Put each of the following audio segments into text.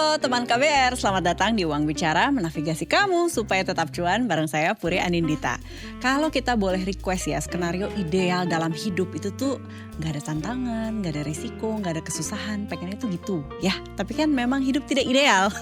Halo teman KBR, selamat datang di Uang Bicara, menavigasi kamu supaya tetap cuan bareng saya Puri Anindita. Kalau kita boleh request ya, skenario ideal dalam hidup itu tuh gak ada tantangan, gak ada resiko, gak ada kesusahan, pengennya tuh gitu ya. Tapi kan memang hidup tidak ideal.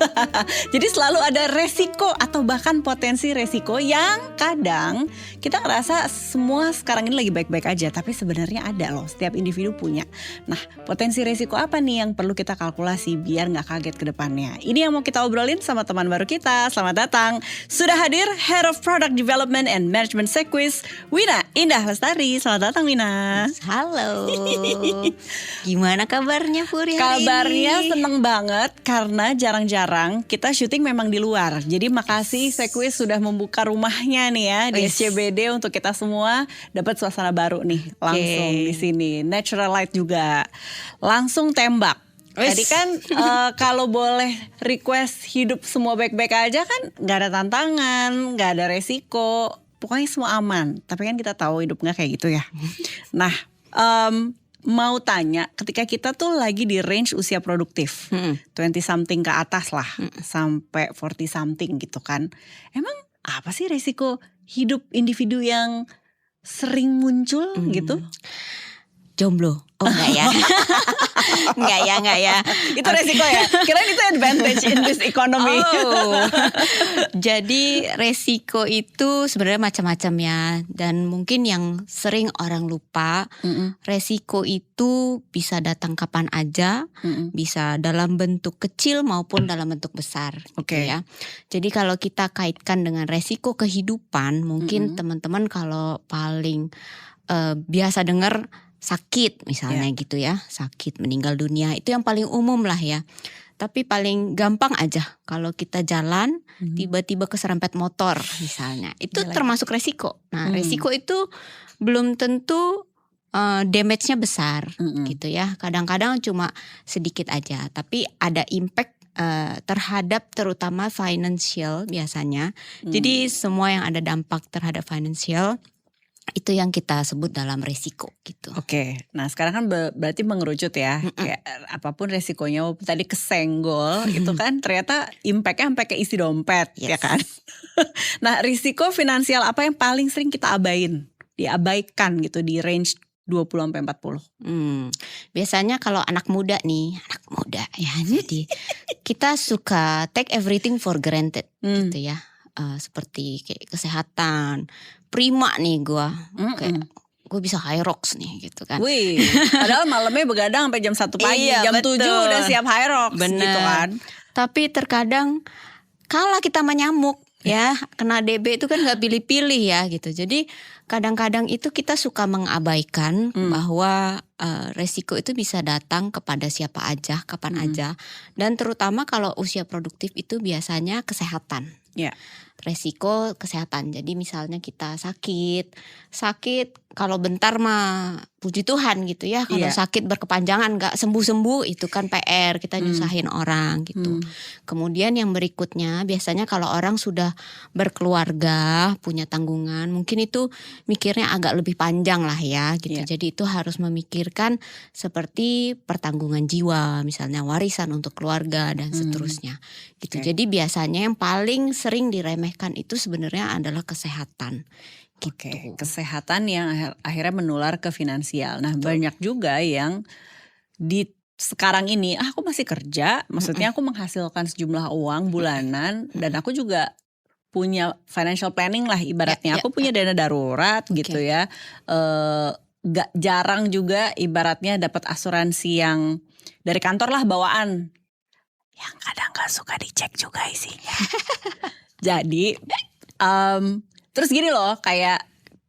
Jadi selalu ada resiko atau bahkan potensi resiko yang kadang kita ngerasa semua sekarang ini lagi baik-baik aja. Tapi sebenarnya ada loh, setiap individu punya. Nah, potensi resiko apa nih yang perlu kita kalkulasi biar gak kaget ke depannya? Ini yang mau kita obrolin sama teman baru kita. Selamat datang. Sudah hadir Head of Product Development and Management Sequis, Wina Indah Lestari. Selamat datang Wina. Halo. Gimana kabarnya Puri hari Kabarnya ini? seneng banget karena jarang-jarang kita syuting memang di luar. Jadi makasih Sequis sudah membuka rumahnya nih ya di SCBD untuk kita semua dapat suasana baru nih langsung di sini. Natural light juga. Langsung tembak. Tadi kan kalau boleh request hidup semua baik-baik aja kan gak ada tantangan, gak ada resiko. Pokoknya semua aman. Tapi kan kita tahu hidup gak kayak gitu ya. Nah, mau tanya, ketika kita tuh lagi di range usia produktif, 20 something ke atas lah, sampai 40 something gitu kan. Emang apa sih resiko hidup individu yang sering muncul gitu? Jomblo. Oh enggak ya. Enggak ya. Itu resiko ya? Kirain itu advantage in this economy. Jadi resiko itu sebenarnya macam-macam ya. Dan mungkin yang sering orang lupa, resiko itu bisa datang kapan aja, bisa dalam bentuk kecil maupun dalam bentuk besar. Oke. Gitu ya. Jadi kalau kita kaitkan dengan resiko kehidupan, mungkin teman-teman kalau paling biasa dengar sakit misalnya gitu ya, sakit, meninggal dunia, itu yang paling umum lah ya. Tapi paling gampang aja kalau kita jalan tiba-tiba keserempet motor misalnya, itu termasuk resiko. Nah resiko itu belum tentu damage-nya besar gitu ya. Kadang-kadang cuma sedikit aja, tapi ada impact terhadap terutama financial biasanya. Jadi semua yang ada dampak terhadap financial itu yang kita sebut dalam resiko gitu. Oke, nah sekarang kan berarti mengerucut ya, kayak apapun resikonya, tadi kesenggol itu kan ternyata impactnya sampai ke isi dompet, ya kan? Nah risiko finansial apa yang paling sering kita diabaikan gitu di range 20-40? Biasanya kalau anak muda ya, jadi kita suka take everything for granted gitu ya. Seperti kayak kesehatan, prima nih gue, kayak gue bisa Hyrox nih gitu kan. Wih, padahal malamnya begadang sampai jam 1 pagi, jam 7 udah siap Hyrox gitu kan. Tapi terkadang kala kita menyamuk ya, kena DB itu kan gak pilih-pilih ya gitu. Jadi kadang-kadang itu kita suka mengabaikan bahwa resiko itu bisa datang kepada siapa aja, kapan aja. Dan terutama kalau usia produktif itu biasanya kesehatan. Resiko kesehatan. Jadi misalnya kita sakit kalau bentar mah puji Tuhan gitu ya. Kalau sakit berkepanjangan gak sembuh-sembuh itu kan PR, kita nyusahin orang gitu. Kemudian yang berikutnya biasanya kalau orang sudah berkeluarga, punya tanggungan, mungkin itu mikirnya agak lebih panjang lah ya gitu. Jadi itu harus memikirkan seperti pertanggungan jiwa, misalnya warisan untuk keluarga dan seterusnya gitu. Jadi biasanya yang paling sering diremehkan itu sebenarnya adalah kesehatan. Gitu. Kesehatan yang akhirnya menular ke finansial. Nah, banyak juga yang di sekarang ini, aku masih kerja, maksudnya aku menghasilkan sejumlah uang bulanan dan aku juga punya financial planning lah ibaratnya. Aku punya dana darurat gitu ya. Gak jarang juga ibaratnya dapat asuransi yang dari kantor lah bawaan. Yang kadang gak suka dicek juga isinya. Jadi terus gini loh, kayak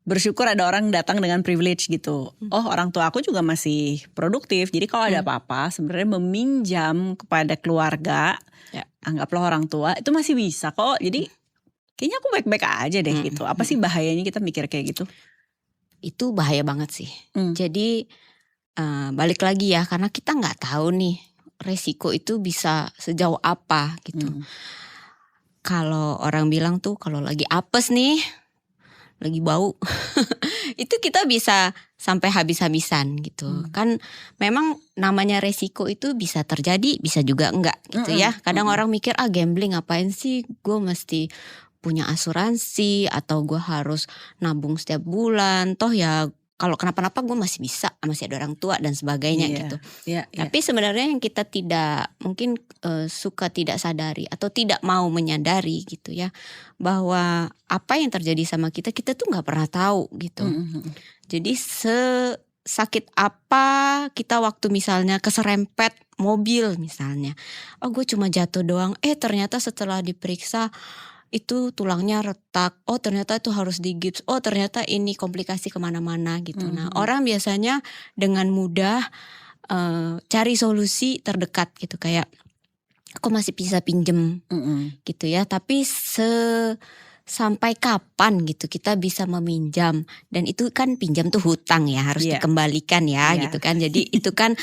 bersyukur ada orang datang dengan privilege gitu. Oh, orang tua aku juga masih produktif. Jadi kalau ada apa-apa sebenarnya meminjam kepada keluarga, anggaplah orang tua, itu masih bisa kok. Jadi kayaknya aku baik-baik aja deh gitu. Apa sih bahayanya kita mikir kayak gitu? Itu bahaya banget sih. Jadi balik lagi ya, karena kita nggak tahu nih resiko itu bisa sejauh apa gitu. Kalau orang bilang tuh kalau lagi apes nih, lagi bau. Itu kita bisa sampai habis-habisan gitu. Kan memang namanya resiko itu bisa terjadi, bisa juga enggak gitu ya. Kadang orang mikir gambling ngapain sih, gue mesti punya asuransi atau gue harus nabung setiap bulan. Toh ya kalau kenapa-napa gue masih bisa, masih ada orang tua dan sebagainya gitu. Iya. Tapi sebenarnya yang kita tidak mungkin suka tidak sadari atau tidak mau menyadari gitu ya, bahwa apa yang terjadi sama kita tuh nggak pernah tahu gitu. Jadi sakit apa kita waktu misalnya keserempet mobil misalnya, gue cuma jatuh doang, ternyata setelah diperiksa itu tulangnya retak, ternyata itu harus digips, ternyata ini komplikasi kemana-mana gitu. Nah orang biasanya dengan mudah cari solusi terdekat gitu, kayak aku masih bisa pinjem gitu ya, tapi sampai kapan gitu kita bisa meminjam, dan itu kan pinjam tuh hutang ya, harus dikembalikan ya gitu kan. Jadi itu kan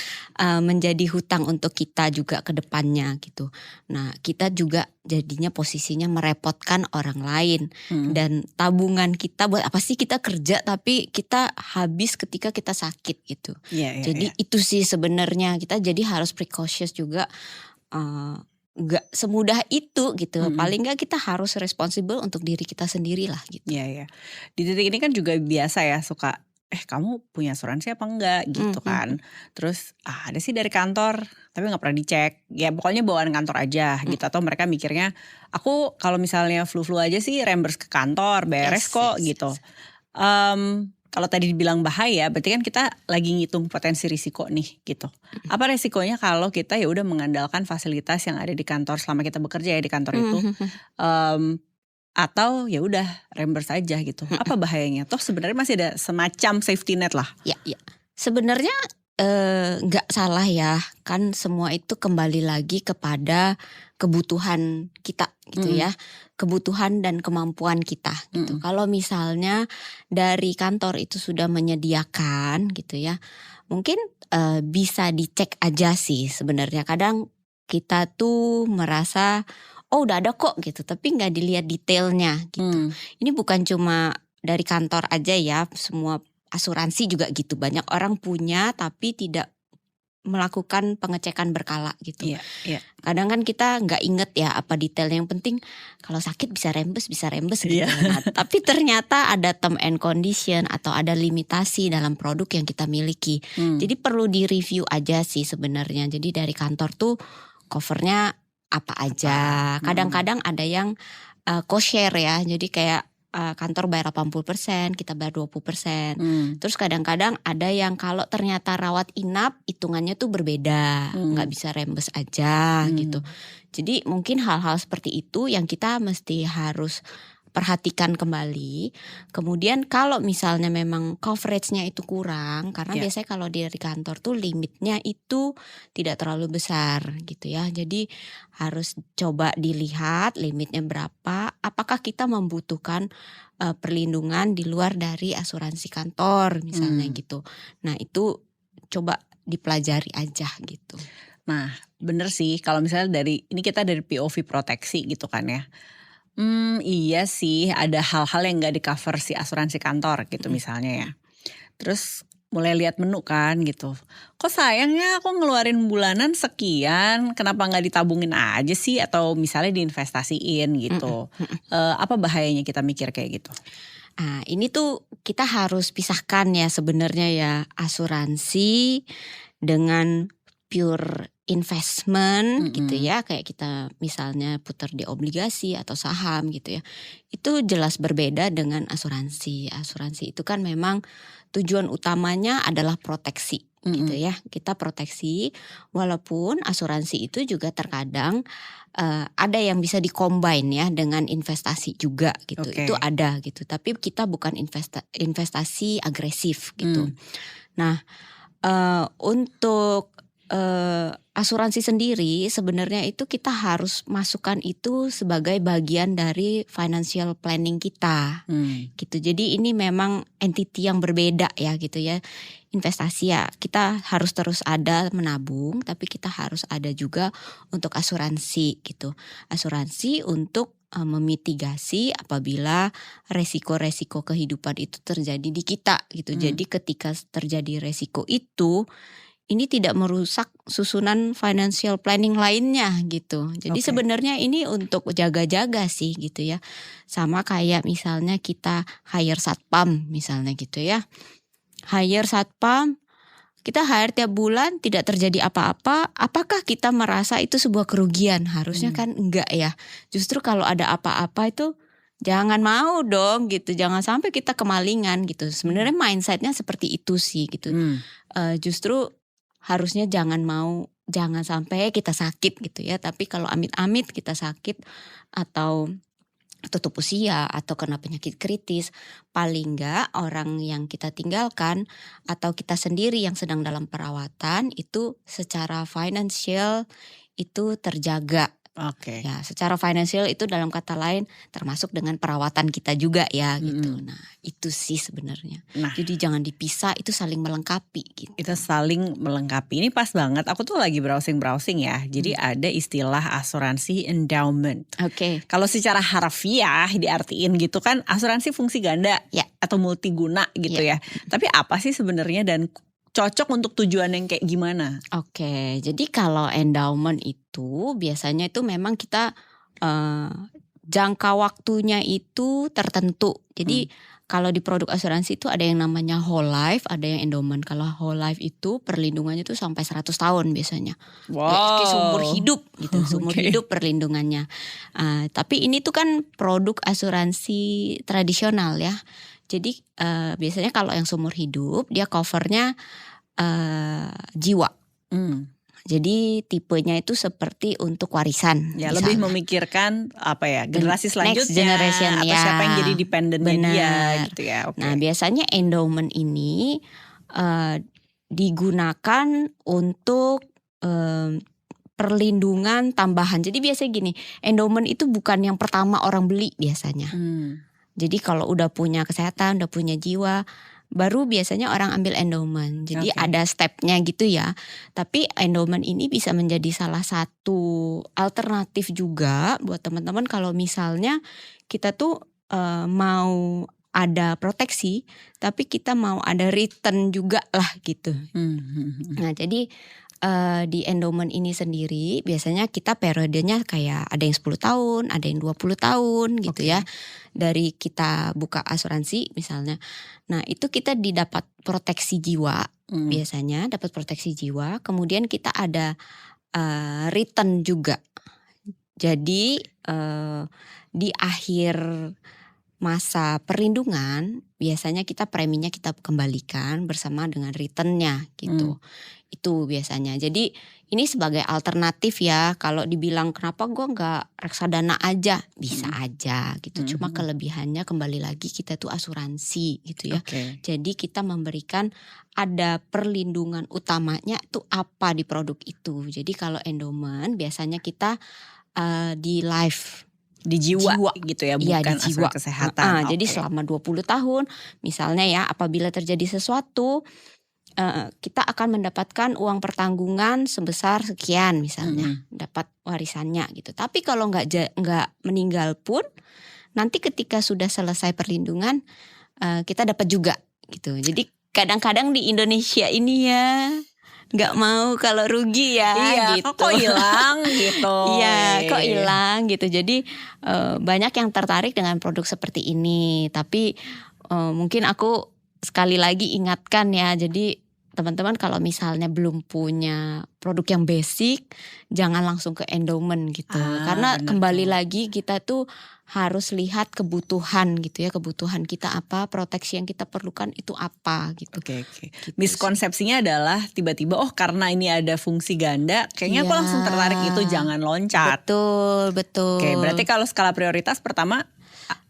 menjadi hutang untuk kita juga ke depannya gitu. Nah kita juga jadinya posisinya merepotkan orang lain. Dan tabungan kita, buat apa sih kita kerja tapi kita habis ketika kita sakit gitu. Jadi itu sih sebenarnya kita jadi harus precautious juga. Gak semudah itu gitu. Paling gak kita harus responsible untuk diri kita sendiri lah gitu. Iya. Di titik ini kan juga biasa ya suka kamu punya asuransi apa enggak gitu kan. Terus ada sih dari kantor tapi gak pernah dicek. Ya pokoknya bawaan kantor aja gitu. Atau mereka mikirnya aku kalau misalnya flu-flu aja sih reimburse ke kantor, beres kok gitu. Kalau tadi dibilang bahaya, berarti kan kita lagi ngitung potensi risiko nih gitu. Apa resikonya kalau kita ya udah mengandalkan fasilitas yang ada di kantor selama kita bekerja ya di kantor itu, atau ya udah reimburse aja gitu. Apa bahayanya? Toh sebenarnya masih ada semacam safety net lah. Ya. Sebenarnya nggak salah ya, kan semua itu kembali lagi kepada kebutuhan kita gitu ya, kebutuhan dan kemampuan kita gitu. Kalau misalnya dari kantor itu sudah menyediakan gitu ya, mungkin bisa dicek aja sih sebenarnya. Kadang kita tuh merasa udah ada kok gitu, tapi nggak dilihat detailnya gitu. Ini bukan cuma dari kantor aja ya, semua asuransi juga gitu. Banyak orang punya tapi tidak melakukan pengecekan berkala gitu. Iya. Kadang kan kita nggak inget ya apa detailnya, yang penting kalau sakit bisa rembes gitu. Nah, tapi ternyata ada term and condition atau ada limitasi dalam produk yang kita miliki. Jadi perlu di-review aja sih sebenarnya. Jadi dari kantor tuh covernya apa aja. Kadang-kadang ada yang co-share ya. Jadi kayak kantor bayar 80%, kita bayar 20%. Terus kadang-kadang ada yang kalau ternyata rawat inap hitungannya tuh berbeda, nggak bisa rembes aja gitu. Jadi mungkin hal-hal seperti itu yang kita mesti harus perhatikan kembali. Kemudian kalau misalnya memang coveragenya itu kurang, karena biasanya kalau dari kantor tuh limitnya itu tidak terlalu besar gitu ya. Jadi harus coba dilihat limitnya berapa, apakah kita membutuhkan perlindungan di luar dari asuransi kantor misalnya gitu. Nah itu coba dipelajari aja gitu. Nah bener sih kalau misalnya ini kita dari POV proteksi gitu kan ya. Iya sih ada hal-hal yang gak di cover si asuransi kantor gitu misalnya ya. Terus mulai lihat menu kan gitu. Kok sayangnya aku ngeluarin bulanan sekian, kenapa gak ditabungin aja sih atau misalnya diinvestasiin gitu. Apa bahayanya kita mikir kayak gitu? Nah ini tuh kita harus pisahkan ya sebenarnya ya, asuransi dengan pure investment gitu ya, kayak kita misalnya putar di obligasi atau saham gitu ya, itu jelas berbeda dengan asuransi. Asuransi itu kan memang tujuan utamanya adalah proteksi gitu ya, kita proteksi. Walaupun asuransi itu juga terkadang ada yang bisa di-combine ya dengan investasi juga gitu. Itu ada gitu, tapi kita bukan investasi agresif gitu. Nah untuk asuransi sendiri sebenarnya itu kita harus masukkan itu sebagai bagian dari financial planning kita gitu. Jadi ini memang entity yang berbeda ya gitu ya. Investasi ya kita harus terus ada menabung, tapi kita harus ada juga untuk asuransi gitu. Asuransi untuk memitigasi apabila resiko-resiko kehidupan itu terjadi di kita gitu. Jadi ketika terjadi resiko itu, ini tidak merusak susunan financial planning lainnya gitu. Jadi Oke. sebenarnya ini untuk jaga-jaga sih gitu ya. Sama kayak misalnya kita hire satpam misalnya gitu ya. Hire satpam, kita hire tiap bulan tidak terjadi apa-apa, apakah kita merasa itu sebuah kerugian? Harusnya kan enggak ya. Justru kalau ada apa-apa itu jangan mau dong gitu. Jangan sampai kita kemalingan gitu. Sebenarnya mindsetnya seperti itu sih gitu. Justru harusnya jangan sampai kita sakit gitu ya. Tapi kalau amit-amit kita sakit atau tutup usia atau kena penyakit kritis, paling enggak orang yang kita tinggalkan atau kita sendiri yang sedang dalam perawatan itu secara financial itu terjaga. Oke. Ya, secara financial itu dalam kata lain termasuk dengan perawatan kita juga ya gitu. Nah, itu sih sebenarnya. Nah, Jadi jangan dipisah, itu saling melengkapi gitu. kita saling melengkapi. Ini pas banget. Aku tuh lagi browsing ya. Jadi ada istilah asuransi endowment. Oke. Kalau secara harfiah diartiin gitu kan asuransi fungsi ganda Ya. atau multiguna gitu ya. Tapi apa sih sebenarnya dan cocok untuk tujuan yang kayak gimana? Oke, jadi kalau endowment itu biasanya itu memang kita jangka waktunya itu tertentu. Jadi kalau di produk asuransi itu ada yang namanya whole life, ada yang endowment. Kalau whole life itu perlindungannya itu sampai 100 tahun biasanya. Kayak seumur hidup gitu, seumur Oke. hidup perlindungannya. Tapi ini tuh kan produk asuransi tradisional ya. Jadi biasanya kalau yang seumur hidup dia covernya jiwa. Jadi tipenya itu seperti untuk warisan. Ya misalnya. lebih memikirkan apa ya generasi selanjutnya Next generation, atau ya. siapa yang jadi dependennya dia Benar. gitu ya. Oke. Nah biasanya endowment ini digunakan untuk perlindungan tambahan. Jadi biasanya gini, endowment itu bukan yang pertama orang beli biasanya. Jadi kalau udah punya kesehatan, udah punya jiwa, baru biasanya orang ambil endowment. Jadi Oke. ada stepnya gitu ya. Tapi endowment ini bisa menjadi salah satu alternatif juga buat teman-teman kalau misalnya kita tuh mau ada proteksi, tapi kita mau ada return juga lah gitu. Nah jadi di endowment ini sendiri biasanya kita periodenya kayak ada yang 10 tahun, ada yang 20 tahun gitu Oke. ya. Dari kita buka asuransi misalnya. Nah itu kita didapat proteksi jiwa biasanya, dapat proteksi jiwa. Kemudian kita ada return juga. Jadi di akhir masa perlindungan biasanya kita preminya kita kembalikan bersama dengan returnnya gitu. Itu biasanya. Jadi ini sebagai alternatif ya. Kalau dibilang kenapa gue nggak reksadana aja, bisa aja gitu. Cuma kelebihannya kembali lagi kita tuh asuransi gitu ya. Oke. Jadi kita memberikan ada perlindungan utamanya tuh apa di produk itu. Jadi kalau endowment biasanya kita di life. Di jiwa gitu ya, Iya, bukan di jiwa. asuransi kesehatan. Jadi Oke. selama 20 tahun misalnya ya apabila terjadi sesuatu kita akan mendapatkan uang pertanggungan sebesar sekian misalnya, dapat warisannya gitu. Tapi kalau nggak meninggal pun nanti ketika sudah selesai perlindungan kita dapat juga gitu. Jadi kadang-kadang di Indonesia ini ya nggak mau kalau rugi ya Iya, gitu. kok hilang gitu. Iya, kok hilang gitu. Jadi banyak yang tertarik dengan produk seperti ini. Tapi mungkin aku sekali lagi ingatkan ya. Jadi teman-teman kalau misalnya belum punya produk yang basic, jangan langsung ke endowment gitu. Karena benar kembali tuh. lagi kita tuh harus lihat kebutuhan gitu ya. Kebutuhan kita apa, proteksi yang kita perlukan itu apa gitu. Oke. Gitu Miskonsepsinya adalah tiba-tiba karena ini ada fungsi ganda, kayaknya aku Iya. langsung tertarik itu, jangan loncat. Betul. Oke, berarti kalau skala prioritas pertama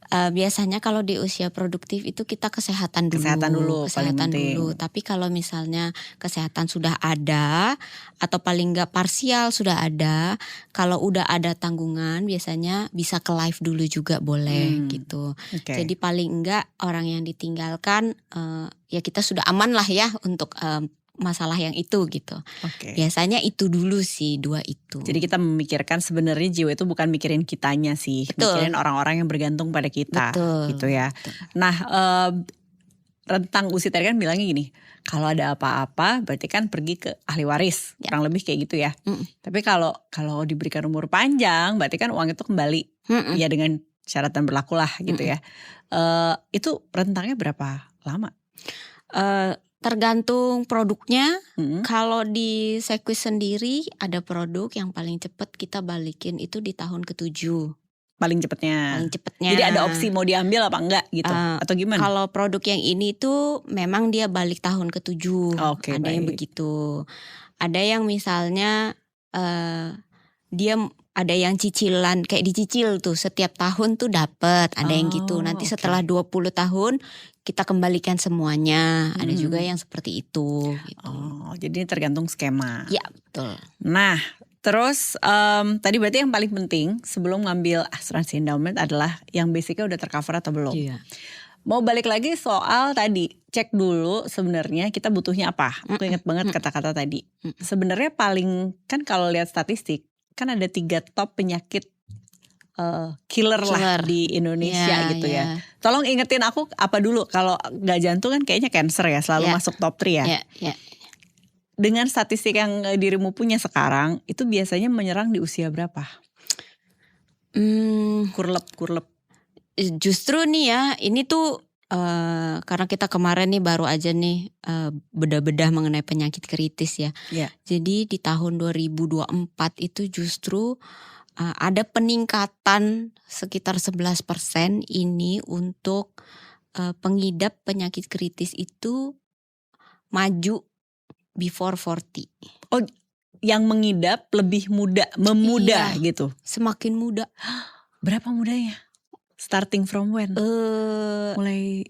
biasanya kalau di usia produktif itu kita kesehatan dulu. paling penting. Tapi kalau misalnya kesehatan sudah ada atau paling nggak parsial sudah ada, kalau udah ada tanggungan biasanya bisa ke live dulu juga boleh gitu. Oke. Jadi paling enggak orang yang ditinggalkan ya kita sudah aman lah ya untuk masalah yang itu gitu. Oke. Biasanya itu dulu sih, 2 itu. Jadi kita memikirkan sebenarnya jiwa itu bukan mikirin kitanya sih, Betul. mikirin orang-orang yang bergantung pada kita, Betul. gitu ya. Betul. Nah, rentang usia tadi kan bilangnya gini, kalau ada apa-apa berarti kan pergi ke ahli waris, Ya. kurang lebih kayak gitu ya. Mm-mm. Tapi kalau diberikan umur panjang, berarti kan uang itu kembali, Mm-mm. ya dengan syarat dan berlaku lah gitu ya. Itu rentangnya berapa lama? Tergantung produknya. Mm-mm. Kalau di Sequis sendiri ada produk yang paling cepat kita balikin itu di tahun ke-7. Paling cepetnya. Paling cepatnya. Jadi ada opsi mau diambil apa enggak gitu, atau gimana? Kalau produk yang ini tuh memang dia balik tahun ke-7. Oke, Ada yang baik. begitu. Ada yang misalnya dia ada yang cicilan, kayak dicicil tuh setiap tahun tuh dapat. Ada yang gitu. Nanti oke. setelah 20 tahun kita kembalikan semuanya. Ada Hmm. juga yang seperti itu gitu. Oh, jadi ini tergantung skema. Ya, betul. Nah, terus tadi berarti yang paling penting sebelum ngambil asuransi endowment adalah yang basicnya udah tercover atau belum. Iya. Mau balik lagi soal tadi, cek dulu sebenarnya kita butuhnya apa. Aku ingat banget kata-kata tadi. Sebenarnya paling kan kalau lihat statistik kan ada 3 top penyakit killer lah di Indonesia gitu ya. Tolong ingetin aku apa dulu, kalau nggak jantung kan kayaknya cancer ya selalu masuk top 3 ya. Ya. Dengan statistik yang dirimu punya sekarang, itu biasanya menyerang di usia berapa? Kurlep. Justru nih ya, ini tuh karena kita kemarin nih baru aja nih bedah-bedah mengenai penyakit kritis ya. Iya. Jadi di tahun 2024 itu justru ada peningkatan sekitar 11% ini untuk pengidap penyakit kritis itu maju before 40. Oh, yang mengidap lebih muda, memuda gitu. Semakin muda. Berapa mudanya? Starting from when? Mulai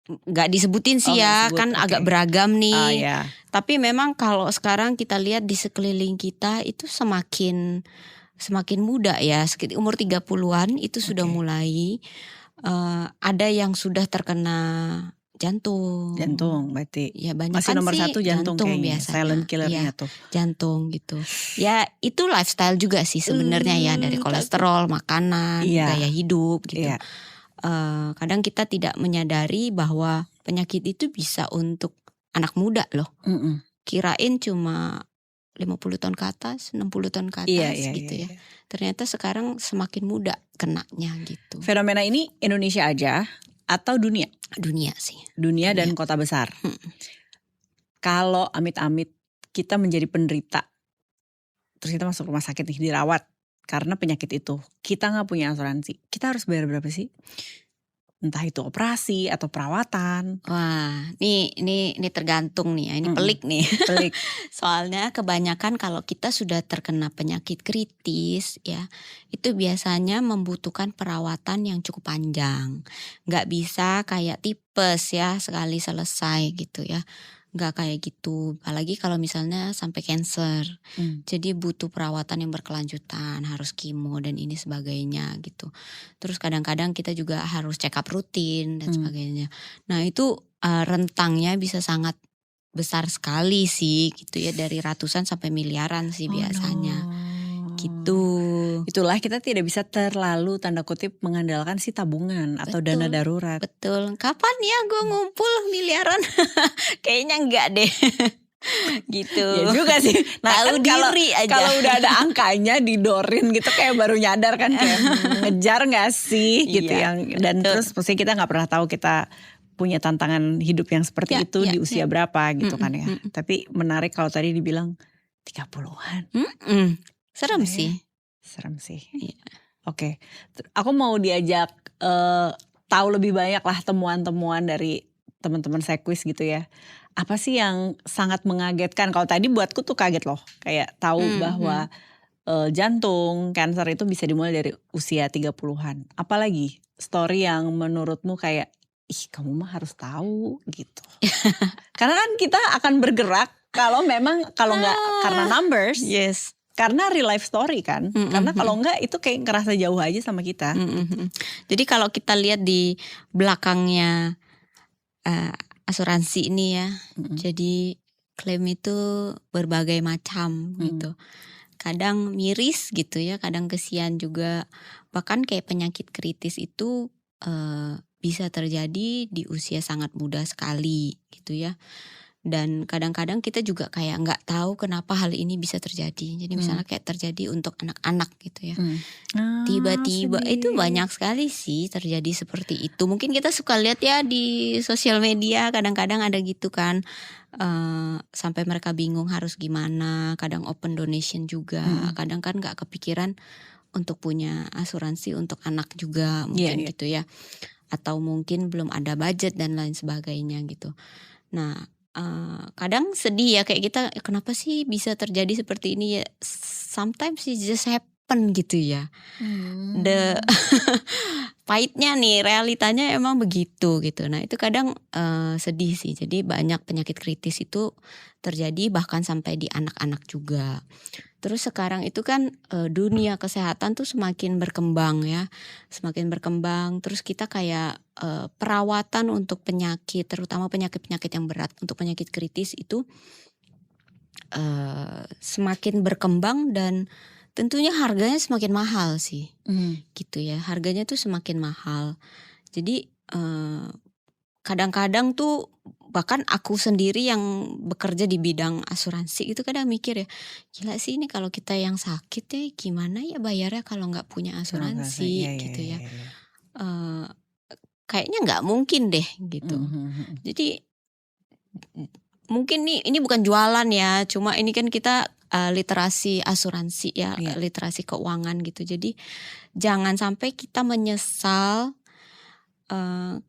nggak disebutin sih ya, kan agak beragam nih. Ya. Tapi memang kalau sekarang kita lihat di sekeliling kita itu semakin muda ya, sekitar umur 30-an itu sudah mulai ada yang sudah terkena jantung. Jantung berarti. Ya banyak masih nomor 1 jantung kayaknya. biasanya. Silent killernya tuh. Jantung gitu. Ya itu lifestyle juga sih sebenarnya ya, dari kolesterol, makanan, gaya hidup gitu. Iya. Kadang kita tidak menyadari bahwa penyakit itu bisa untuk anak muda loh. Kirain cuma 50 tahun ke atas, 60 tahun ke atas gitu ya. Ternyata sekarang semakin muda kenanya gitu. Fenomena ini Indonesia aja atau dunia? Dunia sih. Dunia dan kota besar. Kalau amit-amit kita menjadi penderita, terus kita masuk rumah sakit nih, dirawat karena penyakit itu, kita gak punya asuransi, kita harus bayar berapa sih? Entah itu operasi atau perawatan. Wah, ini tergantung nih ya, ini pelik nih. Pelik. Soalnya kebanyakan kalau kita sudah terkena penyakit kritis ya, itu biasanya membutuhkan perawatan yang cukup panjang. Nggak bisa kayak tipes ya, sekali selesai gitu ya. Nggak kayak gitu, apalagi kalau misalnya sampai cancer. Jadi butuh perawatan yang berkelanjutan, harus kemo dan ini sebagainya gitu. Terus kadang-kadang kita juga harus check up rutin dan sebagainya. Nah itu rentangnya bisa sangat besar sekali sih gitu ya, dari ratusan sampai miliaran sih biasanya. Gitu. Itulah kita tidak bisa terlalu tanda kutip mengandalkan si tabungan atau dana darurat. Betul. Kapan ya gue ngumpul miliaran? Kayaknya enggak deh. Gitu. Ya juga sih. Nah, tahu diri aja. Kalau udah ada angkanya didorin gitu kayak baru nyadar kan, kayak ngejar nggak sih gitu dan terus pasti kita nggak pernah tahu kita punya tantangan hidup yang seperti itu di usia berapa gitu kan ya. Tapi menarik kalau tadi dibilang 30-an. Serem sih. Serem sih. Iya. Oke. Aku mau diajak tahu lebih banyak lah temuan-temuan dari teman-teman Sequis gitu ya. Apa sih yang sangat mengagetkan? Kalau tadi buatku tuh kaget loh. Kayak tahu bahwa jantung, kanker itu bisa dimulai dari usia 30-an. Apalagi story yang menurutmu kayak, ih kamu mah harus tahu gitu. Karena kan kita akan bergerak kalau memang, kalau nggak karena numbers. Yes. Karena real life story kan. Karena kalau enggak itu kayak ngerasa jauh aja sama kita. Jadi kalau kita lihat di belakangnya asuransi ini ya. Jadi klaim itu berbagai macam gitu. Kadang miris gitu ya, kadang kesian juga. Bahkan kayak penyakit kritis itu bisa terjadi di usia sangat muda sekali gitu ya. Dan kadang-kadang kita juga kayak nggak tahu kenapa hal ini bisa terjadi. Jadi misalnya kayak terjadi untuk anak-anak gitu ya. Tiba-tiba itu banyak sekali sih terjadi seperti itu. Mungkin kita suka lihat ya di sosial media, kadang-kadang ada gitu kan. Sampai mereka bingung harus gimana. Kadang open donation juga. Kadang kan nggak kepikiran untuk punya asuransi untuk anak juga mungkin gitu ya. Atau mungkin belum ada budget dan lain sebagainya gitu. Nah, kadang sedih ya, kayak kita kenapa sih bisa terjadi seperti ini ya. Sometimes it just happen gitu ya. Pahitnya nih, realitanya emang begitu gitu. Nah itu kadang sedih sih. Jadi banyak penyakit kritis itu terjadi bahkan sampai di anak-anak juga. Terus sekarang itu kan dunia kesehatan tuh semakin berkembang ya. Semakin berkembang. Terus kita kayak perawatan untuk penyakit, terutama penyakit-penyakit yang berat, untuk penyakit kritis itu semakin berkembang dan tentunya harganya semakin mahal sih. Gitu ya. Harganya tuh semakin mahal. Jadi kadang-kadang tuh bahkan aku sendiri yang bekerja di bidang asuransi itu kadang mikir ya, gila sih ini kalau kita yang sakit ya gimana ya bayarnya kalau nggak punya asuransi gitu ya. Kayaknya nggak mungkin deh gitu. Jadi mungkin ini bukan jualan ya, cuma ini kan kita literasi asuransi ya, literasi keuangan gitu. Jadi jangan sampai kita menyesal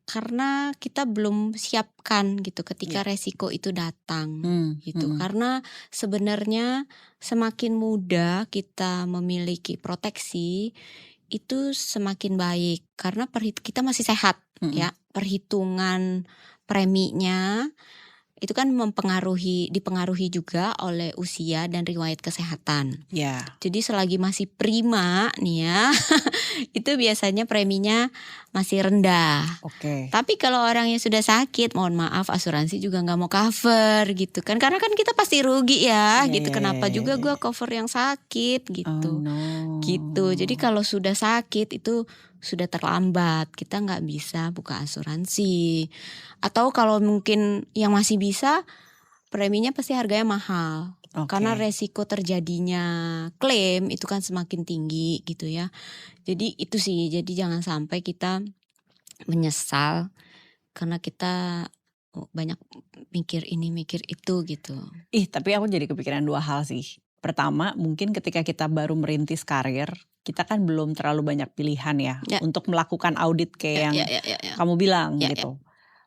karena kita belum siapkan gitu ketika resiko itu datang gitu. Karena sebenarnya semakin muda kita memiliki proteksi itu semakin baik karena kita masih sehat ya. Perhitungan preminya itu kan dipengaruhi juga oleh usia dan riwayat kesehatan. Jadi selagi masih prima nih ya, itu biasanya preminya masih rendah. Tapi kalau orang yang sudah sakit, mohon maaf asuransi juga nggak mau cover gitu kan, karena kan kita pasti rugi ya gitu. Kenapa juga gue cover yang sakit gitu. Gitu. Jadi kalau sudah sakit itu sudah terlambat, kita nggak bisa buka asuransi. Atau kalau mungkin yang masih bisa, preminya pasti harganya mahal. Karena resiko terjadinya klaim itu kan semakin tinggi gitu ya. Jadi itu sih, jadi jangan sampai kita menyesal karena kita banyak mikir ini mikir itu gitu. Tapi aku jadi kepikiran dua hal sih. Pertama, mungkin ketika kita baru merintis karir, kita kan belum terlalu banyak pilihan ya untuk melakukan audit kayak yang kamu bilang gitu.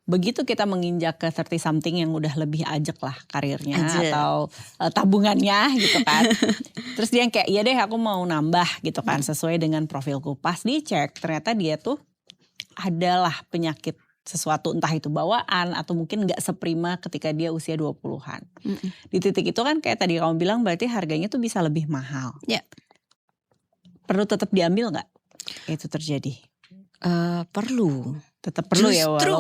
Begitu kita menginjak ke 30 something yang udah lebih ajak lah karirnya atau tabungannya gitu kan. Terus dia yang kayak, iya deh aku mau nambah gitu kan sesuai dengan profilku. Pas dicek ternyata dia tuh adalah penyakit sesuatu, entah itu bawaan atau mungkin gak seprima ketika dia usia 20-an. Di titik itu kan kayak tadi kamu bilang berarti harganya tuh bisa lebih mahal. Perlu tetap diambil gak itu terjadi? Perlu. Tetap perlu justru,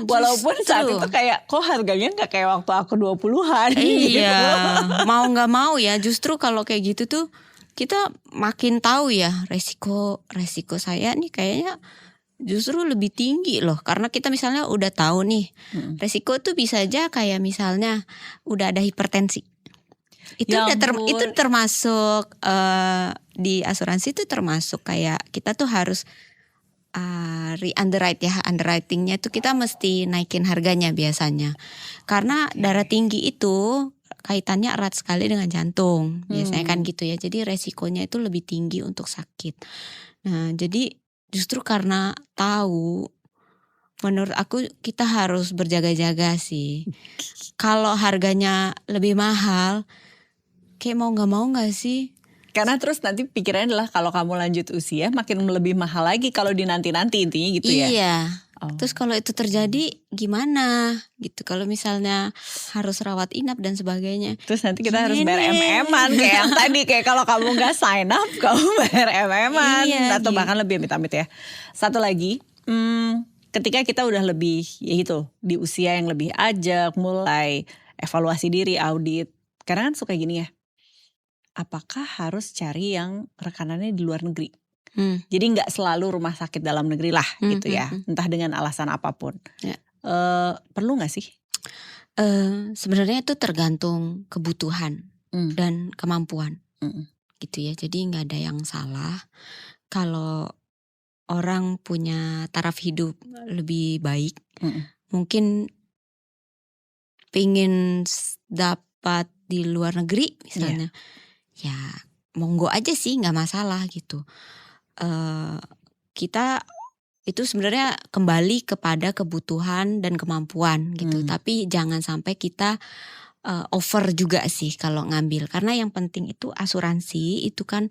walaupun saat itu kayak kok harganya gak kayak waktu aku 20-an. Iya, mau gak mau ya, justru kalau kayak gitu tuh kita makin tahu ya resiko saya nih kayaknya justru lebih tinggi loh. Karena kita misalnya udah tahu nih resiko tuh bisa aja kayak misalnya udah ada hipertensi. Itu itu termasuk di asuransi itu termasuk kayak kita tuh harus re-underwrite ya. Underwritingnya tuh kita mesti naikin harganya biasanya. Karena darah tinggi itu kaitannya erat sekali dengan jantung. Biasanya kan gitu ya. Jadi resikonya itu lebih tinggi untuk sakit. Nah jadi justru karena tahu, menurut aku kita harus berjaga-jaga sih. Kalau harganya lebih mahal, kayak mau gak sih? Karena terus nanti pikirannya adalah kalau kamu lanjut usia makin lebih mahal lagi kalau dinanti-nanti intinya gitu ya. Iya. Terus kalau itu terjadi gimana gitu. Kalau misalnya harus rawat inap dan sebagainya. Terus nanti kita harus bayar MM-an kayak yang tadi. Kayak kalau kamu gak sign up kamu bayar MM-an. Atau bahkan lebih amit-amit ya. Satu lagi, ketika kita udah lebih ya gitu di usia yang lebih ajak, mulai evaluasi diri, audit. Karena kan suka gini ya, apakah harus cari yang rekanannya di luar negeri? Jadi nggak selalu rumah sakit dalam negeri lah gitu ya, entah dengan alasan apapun. Ya. Perlu nggak sih? Sebenarnya itu tergantung kebutuhan dan kemampuan gitu ya. Jadi nggak ada yang salah kalau orang punya taraf hidup lebih baik, mungkin pengen dapat di luar negeri misalnya, ya monggo aja sih, nggak masalah gitu. Kita itu sebenarnya kembali kepada kebutuhan dan kemampuan gitu, tapi jangan sampai kita over juga sih kalau ngambil, karena yang penting itu asuransi itu kan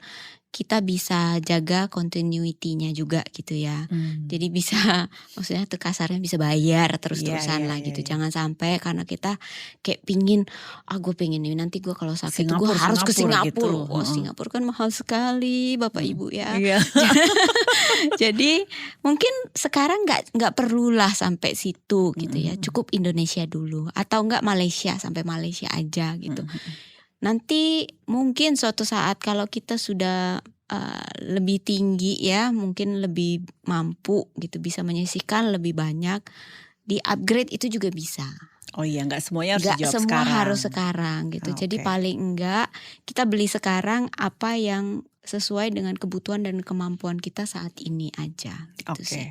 kita bisa jaga continuity-nya juga gitu ya. Jadi bisa, maksudnya tuh kasarnya bisa bayar terus-terusan lah gitu. Jangan sampai karena kita kayak pingin, gue pengen nih nanti gue kalau sakit gue harus ke Singapura. Gitu. Singapura kan mahal sekali Bapak Ibu ya. Jadi mungkin sekarang nggak perlulah sampai situ gitu ya. Cukup Indonesia dulu, atau enggak Malaysia, sampai Malaysia aja gitu. Nanti mungkin suatu saat kalau kita sudah lebih tinggi ya, mungkin lebih mampu gitu, bisa menyisihkan lebih banyak, di upgrade itu juga bisa. Oh iya, nggak semuanya harus Nggak dijawab semua sekarang. harus sekarang gitu. Jadi paling enggak kita beli sekarang apa yang sesuai dengan kebutuhan dan kemampuan kita saat ini aja. Gitu sih.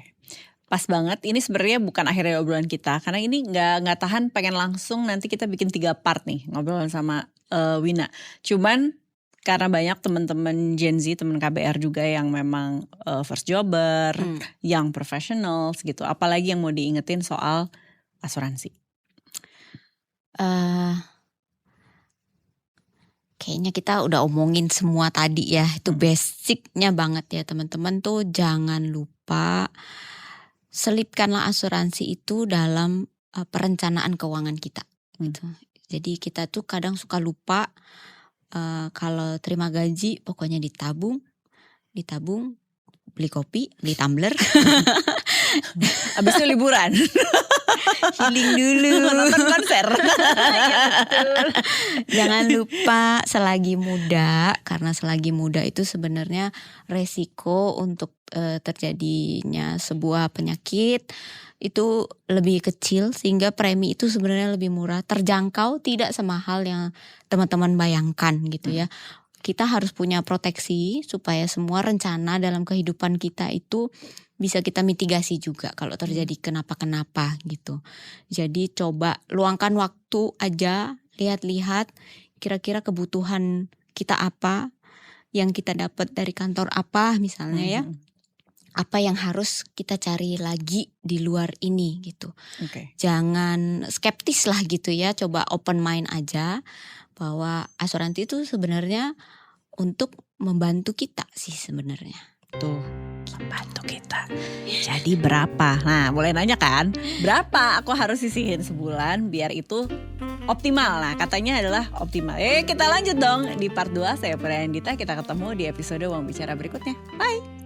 Pas banget, ini sebenarnya bukan akhirnya obrolan kita, karena ini nggak tahan pengen langsung nanti kita bikin 3 part nih ngobrol sama Wina. Cuman karena banyak teman-teman Gen Z, teman KBR juga yang memang first jobber, young professionals gitu. Apalagi yang mau diingetin soal asuransi? Kayaknya kita udah omongin semua tadi ya. Itu basicnya banget ya teman-teman tuh, jangan lupa selipkanlah asuransi itu dalam perencanaan keuangan kita gitu. Jadi kita tuh kadang suka lupa, kalau terima gaji pokoknya ditabung, beli kopi, beli tumbler. Abis itu liburan. Healing dulu. Nonton konser. Ya, betul. Jangan lupa selagi muda, karena selagi muda itu sebenarnya resiko untuk terjadinya sebuah penyakit itu lebih kecil, sehingga premi itu sebenarnya lebih murah, terjangkau, tidak semahal yang teman-teman bayangkan gitu ya. Kita harus punya proteksi supaya semua rencana dalam kehidupan kita itu bisa kita mitigasi juga kalau terjadi kenapa-kenapa gitu. Jadi coba luangkan waktu aja, lihat-lihat kira-kira kebutuhan kita apa, yang kita dapat dari kantor apa misalnya ya. Apa yang harus kita cari lagi di luar ini gitu. Jangan skeptis lah gitu ya, coba open mind aja bahwa asuransi itu sebenarnya untuk membantu kita sih sebenarnya. Tuh, membantu kita. Jadi berapa? Nah, boleh nanya kan? Berapa aku harus sisihin sebulan biar itu optimal? Nah, katanya adalah optimal. Kita lanjut dong di part 2. Saya Prayandita, kita ketemu di episode Uang Bicara berikutnya. Bye.